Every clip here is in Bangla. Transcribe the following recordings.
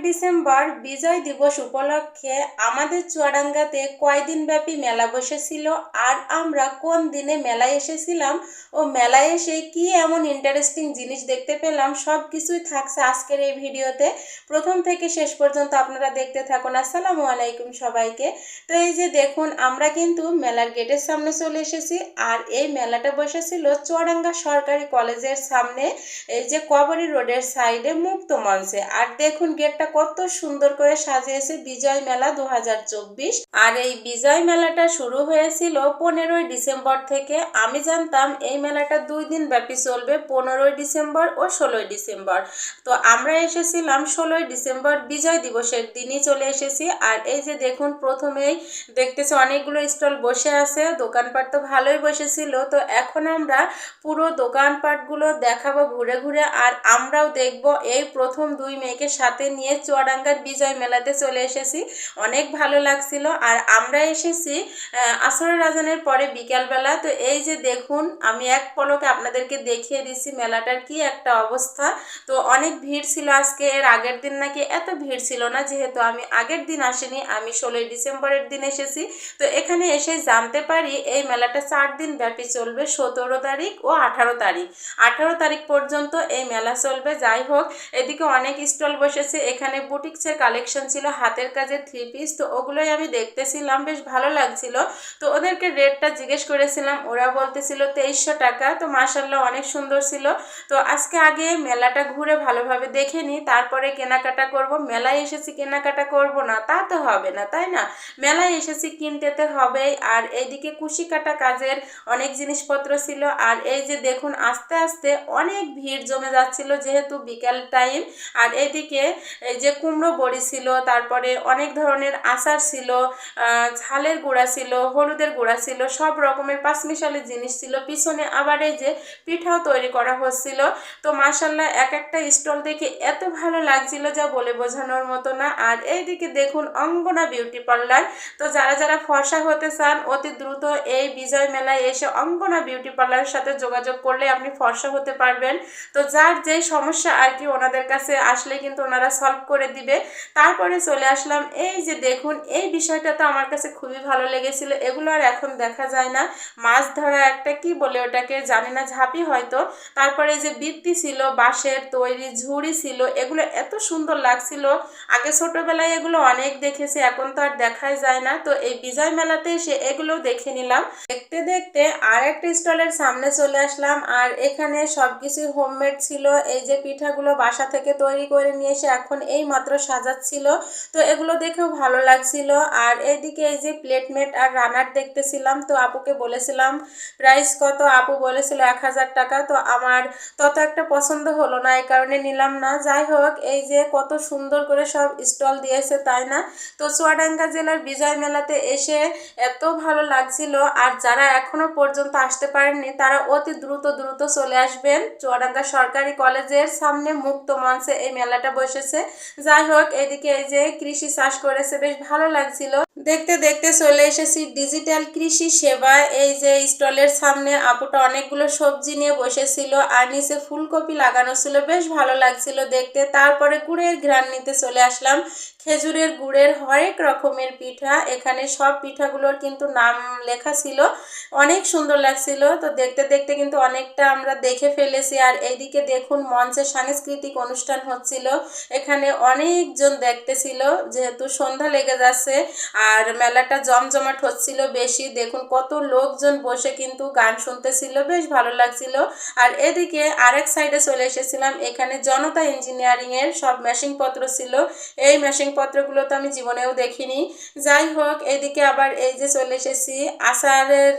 ডিসেম্বর বিজয় দিবস উপলক্ষে আমাদের চুয়াডাঙ্গাতে কয়দিন ব্যাপী মেলা বসেছিল আর আমরা কোন দিনে মেলায় এসেছিলাম ও মেলায় এসে কি এমন ইন্টারেস্টিং জিনিস দেখতে পেলাম সব কিছুই থাকছে আজকের এই ভিডিওতে। প্রথম থেকে শেষ পর্যন্ত আপনারা দেখতে থাকুন। আসসালামু আলাইকুম সবাইকে। তো এই যে দেখুন, আমরা কিন্তু মেলার গেটের সামনে চলে এসেছি আর এই মেলাটা বসেছিল চুয়াডাঙ্গা সরকারি কলেজের সামনে, এই যে কবরী রোডের সাইডে মুক্ত মঞ্চে। আর দেখুন গেটটা কত সুন্দর করে সাজিয়েছে বিজয় মেলা 2024। আর এই বিজয় মেলাটা শুরু হয়েছিল 15ই ডিসেম্বর থেকে। আমি জানতাম এই মেলাটা 2 দিন ব্যাপী চলবে, 15ই ডিসেম্বর ও 16ই ডিসেম্বর। তো আমরা এসেছিলাম 16ই ডিসেম্বর বিজয় দিবসের দিনই চলে এসেছি। আর এই যে দেখুন, প্রথমেই দেখতেছি অনেকগুলো স্টল বসে আছে, দোকানপাট তো ভালোই বসেছিল। তো এখন আমরা পুরো দোকানপাটগুলো দেখাবো ঘুরে ঘুরে, আর আমরাও দেখব। এই প্রথম 2 মেয়েকে সাথে নিয়ে চুয়াডাঙ্গার বিজয় মেলাতে চলে এসেছি, অনেক ভালো লাগছিল। আর আমরা এসেছি আসরের আজানের পরে বিকালবেলা। তো এই যে দেখুন, আমি এক পলকে আপনাদেরকে দেখিয়ে দিচ্ছি মেলাটার কি একটা অবস্থা। তো অনেক ভিড় ছিল আজকে, এর আগের দিন নাকি এত ভিড় ছিল না, যেহেতু আমি আগের দিন আসিনি, আমি 16ই ডিসেম্বরের দিন এসেছি। তো এখানে এসে জানতে পারি এই মেলাটা 4 দিন ব্যাপী চলবে, 17 তারিখ ও 18 তারিখ। 18 তারিখ পর্যন্ত এই মেলা চলবে। যাই হোক, এদিকে অনেক স্টল বসেছে, এখানে বুটিক্সের কালেকশন ছিল, হাতের কাজের 3 পিস। তো ওগুলোই আমি দেখতেছিলাম, বেশ ভালো লাগছিল। তো ওদেরকে রেটটা জিজ্ঞেস করেছিলাম, ওরা বলতেছিল 2300 টাকা। তো মাশাআল্লাহ অনেক সুন্দর ছিল। তো আজকে আগে মেলাটা ঘুরে ভালোভাবে দেখে নিই, তারপরে কেনাকাটা করব। মেলায় এসেছি কেনাকাটা করব না তা তো হবে না, তাই না? মেলায় এসেছি কিনতে তো হবেই। আর এইদিকে কুশি কাটা কাজের অনেক জিনিসপত্র ছিল। আর এই যে দেখুন, আস্তে আস্তে অনেক ভিড় জমে যাচ্ছিল যেহেতু বিকেল টাইম। আর এদিকে এই যে কুমড়ো বড়ি ছিল, তারপরে অনেক ধরনের আচার ছিল, ঝালের গুঁড়া ছিল, হলুদের গুঁড়া ছিল, সব রকমের পাঁচমিশালি জিনিস ছিল। পিছনে আবার এই যে পিঠাও তৈরি করা হচ্ছিল। তো মাশাআল্লাহ এক একটা স্টল দেখে এত ভালো লাগছিল যা বলে বোঝানোর মতো না। আর এইদিকে দেখুন অঙ্গনা বিউটি পার্লার। তো যারা যারা ফর্সা হতে চান অতি দ্রুত এই বিজয় মেলায় এসে অঙ্গনা বিউটি পার্লারের সাথে যোগাযোগ করলে আপনি ফর্সা হতে পারবেন। তো যার যেই সমস্যা আর কি, ওনাদের কাছে আসলে কিন্তু ওনারা সলভ করে দিবে। তারপরে চলে আসলাম, এই যে দেখুন এই বিষয়টা তো আমার কাছে খুবই ভালো লেগেছিল। এগুলো আর এখন দেখা যায় না, মাছ ধরা একটা কি বলে ওটাকে জানি না, ঝাঁপি হয়তো। তারপরে যে বৃত্তি ছিল, বাঁশের তৈরি ঝুড়ি ছিল, এগুলো এত সুন্দর লাগছিল। আগে ছোটবেলায় এগুলো অনেক দেখেছি, এখন তো আর দেখাই যায় না। তো এই বিজয় মেলাতে এসে এগুলো দেখে নিলাম। দেখতে দেখতে আর একটা স্টলের সামনে চলে আসলাম। আর এখানে সবকিছু হোমমেড ছিল। এই যে পিঠাগুলো বাসা থেকে তৈরি করে নিয়ে এসে এখন এই মাত্র সাজাচ্ছিল। তো এগুলো দেখেও ভালো লাগছিল। আর এইদিকে এই যে প্লেটমেট আর রানার দেখতেছিলাম। তো আপুকে বলেছিলাম প্রাইস কত, আপু বলেছিল 1000 টাকা। তো আমার তত একটা পছন্দ হলো না, এই কারণে নিলাম না। যাই হোক, এই যে কত সুন্দর করে সব স্টল দিয়েছে, তাই না? তো চুয়াডাঙ্গা জেলার বিজয় মেলাতে এসে এত ভালো লাগছিল। আর যারা এখনো পর্যন্ত আসতে পারেননি তারা অতি দ্রুত দ্রুত চলে আসবেন। চুয়াডাঙ্গা সরকারি কলেজের সামনে মুক্ত মঞ্চে এই মেলাটা বসেছে। যাই হোক, এদিকে এই যে কৃষি চাষ করেছে, বেশ ভালো লাগছিল। দেখতে দেখতে চলে এসেছি ডিজিটাল কৃষি সেবা। এই যে স্টলের সামনে আপুটা অনেকগুলো সবজি নিয়ে বসেছিল আর নিচে ফুলকপি লাগানো ছিল, বেশ ভালো লাগছিল দেখতে। তারপরে গুড়ের ঘ্রাণ নিতে চলে আসলাম। খেজুরের গুড়ের হরেক রকমের পিঠা, এখানে সব পিঠাগুলোর কিন্তু নাম লেখা ছিল, অনেক সুন্দর লাগছিল। তো দেখতে দেখতে কিন্তু অনেকটা আমরা দেখে ফেলেছি। আর এইদিকে দেখুন মঞ্চে সাংস্কৃতিক অনুষ্ঠান হচ্ছিল, এখানে অনেকজন দেখতেছিল যেহেতু সন্ধ্যা লেগে যাচ্ছে। আর মেলাটা জমজমাট হচ্ছিল বেশি, দেখুন কত লোকজন বসে কিন্তু গান শুনতেছিল, বেশ ভালো লাগছিল। আর এদিকে আরেক সাইডে চলে এসেছিলাম, এখানে জনতা ইঞ্জিনিয়ারিং এর সব মেশিনপত্র ছিল। এই মেশিনপত্রগুলো তো আমি জীবনেও দেখিনি। যাই হোক, এদিকে আবার এই যে চলে এসেছি আচারের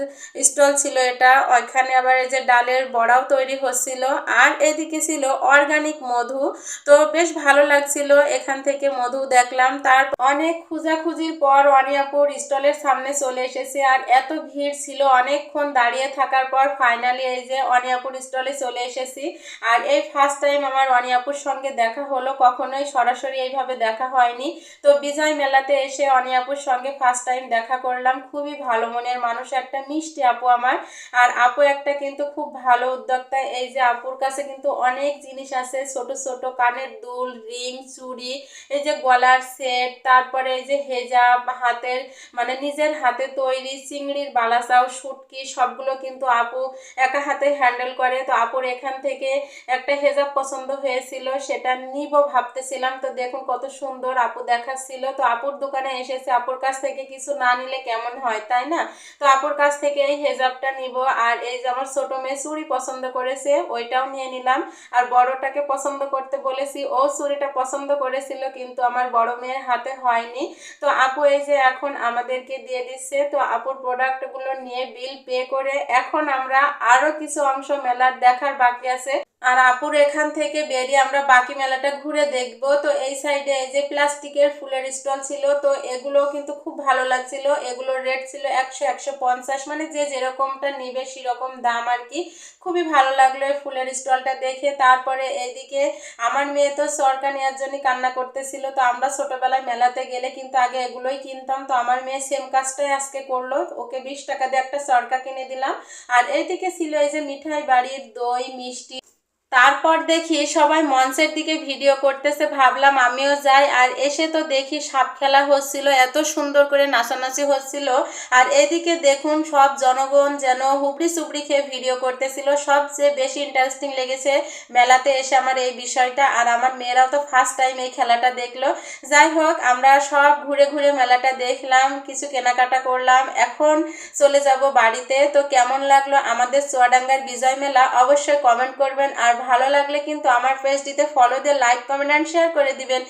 স্টল ছিল এটা, ওইখানে আবার এই যে ডালের বড়াও তৈরি হচ্ছিল। আর এদিকে ছিল অর্গানিক মধু। তো বেশ ভালো লাগছিল, এখান থেকে মধু দেখলাম। তার অনেক খোঁজাখুঁজির পর অনিয়াপুর স্টলের সামনে চলে এসেছি। আর এত ভিড় ছিল, অনেকক্ষণ দাঁড়িয়ে থাকার পর ফাইনালি এই যে অনিয়াপুর স্টলে চলে এসেছি। আর এই ফার্স্ট টাইম আমার অনিয়াপুর সঙ্গে দেখা হলো, কখনোই সরাসরি এইভাবে দেখা হয়নি। তো বিজয় মেলাতে এসে অনিয়াপুর সঙ্গে ফার্স্ট টাইম দেখা করলাম। খুবই ভালো মনের মানুষ, একটা মিষ্টি আপু আমার। আর আপু একটা কিন্তু খুব ভালো উদ্যোক্তা। এই যে আপুর কাছে কিন্তু অনেক জিনিস আছে, ছোট ছোট কানের দুল, রিং, চুড়ি, এই যে গলার সেট, তারপরে এই যে হেজাব, হাতের মানে নিজের হাতে তৈরি চিংড়ির বালাচাও, শুটকি, সবগুলো কিন্তু আপু একা হাতে হ্যান্ডেল করে। তো আপুর এখান থেকে একটা হেজাব পছন্দ হয়েছিল, সেটা নিব ভাবতেছিলাম। তো দেখুন কত সুন্দর আপু দেখাচ্ছিল। তো আপুর দোকানে এসেছে, আপুর কাছ থেকে কিছু না নিলে কেমন হয়, তাই না? তো আপুর কাছ থেকে এই হেজাবটা নিব। আর এই যে আমার ছোট মেয়ে চুড়ি পছন্দ করেছে, ওইটাও নিয়ে নিলাম। আর বড়টাকে পছন্দ করতে বলেছি, ও চুড়িটা পছন্দ করেছিল, কিন্তু আমার বড় মেয়ের হাতে হয়নি। তো আপু এই যে এখন আমাদেরকে দিয়ে দিচ্ছে। তো আপুর প্রোডাক্টগুলো নিয়ে বিল পে করে এখন আমরা আরো কিছু অংশ মেলার দেখার বাকি আছে। আর আপুর এখান থেকে বেরিয়ে আমরা বাকি মেলাটা ঘুরে দেখব। তো এই সাইডে এই যে প্লাস্টিকের ফুলের স্টল ছিল, তো এগুলো কিন্তু খুব ভালো লাগছিল। এগুলোর রেট ছিল 100-150, মানে যে যেরকমটা নিবে সেরকম দাম আর কি। খুবই ভালো লাগলো এই ফুলের স্টলটা দেখে। তারপরে এইদিকে আমার মেয়ে তো সরকা নেওয়ার জন্য কান্না করতেছিল। তো আমরা ছোটবেলায় মেলাতে গেলে কিন্তু আগে এগুলোই কিনতাম। তো আমার মেয়ে সেম কাজটাই আজকে করলো, ওকে 20 টাকা দিয়ে একটা সরকা কিনে দিলাম। আর এইদিকে ছিল এই যে মিঠাই বাড়ির দই মিষ্টি। তারপর দেখি সবাই মঞ্চের দিকে ভিডিও করতেছে, ভাবলাম আমিও যাই। আর এসে তো দেখি সাপ খেলা হচ্ছিল, এত সুন্দর করে নাচানাচি হচ্ছিল। আর এদিকে দেখুন সব জনগণ যেন হুবড়ি সুবড়ি খেয়ে ভিডিও করতেছিল। সবচেয়ে বেশি ইন্টারেস্টিং লেগেছে মেলাতে এসে আমার এই বিষয়টা। আর আমার মেয়েরাও তো ফার্স্ট টাইম এই খেলাটা দেখলো। যাই হোক, আমরা সব ঘুরে ঘুরে মেলাটা দেখলাম, কিছু কেনাকাটা করলাম, এখন চলে যাব বাড়িতে। তো কেমন লাগলো আমাদের চুয়াডাঙ্গার বিজয় মেলা অবশ্যই কমেন্ট করবেন। আর ভালো লাগলে কিন্তু আমার পেজটিতে ফলো দিয়ে লাইক, কমেন্ট অ্যান্ড শেয়ার করে দিবেন।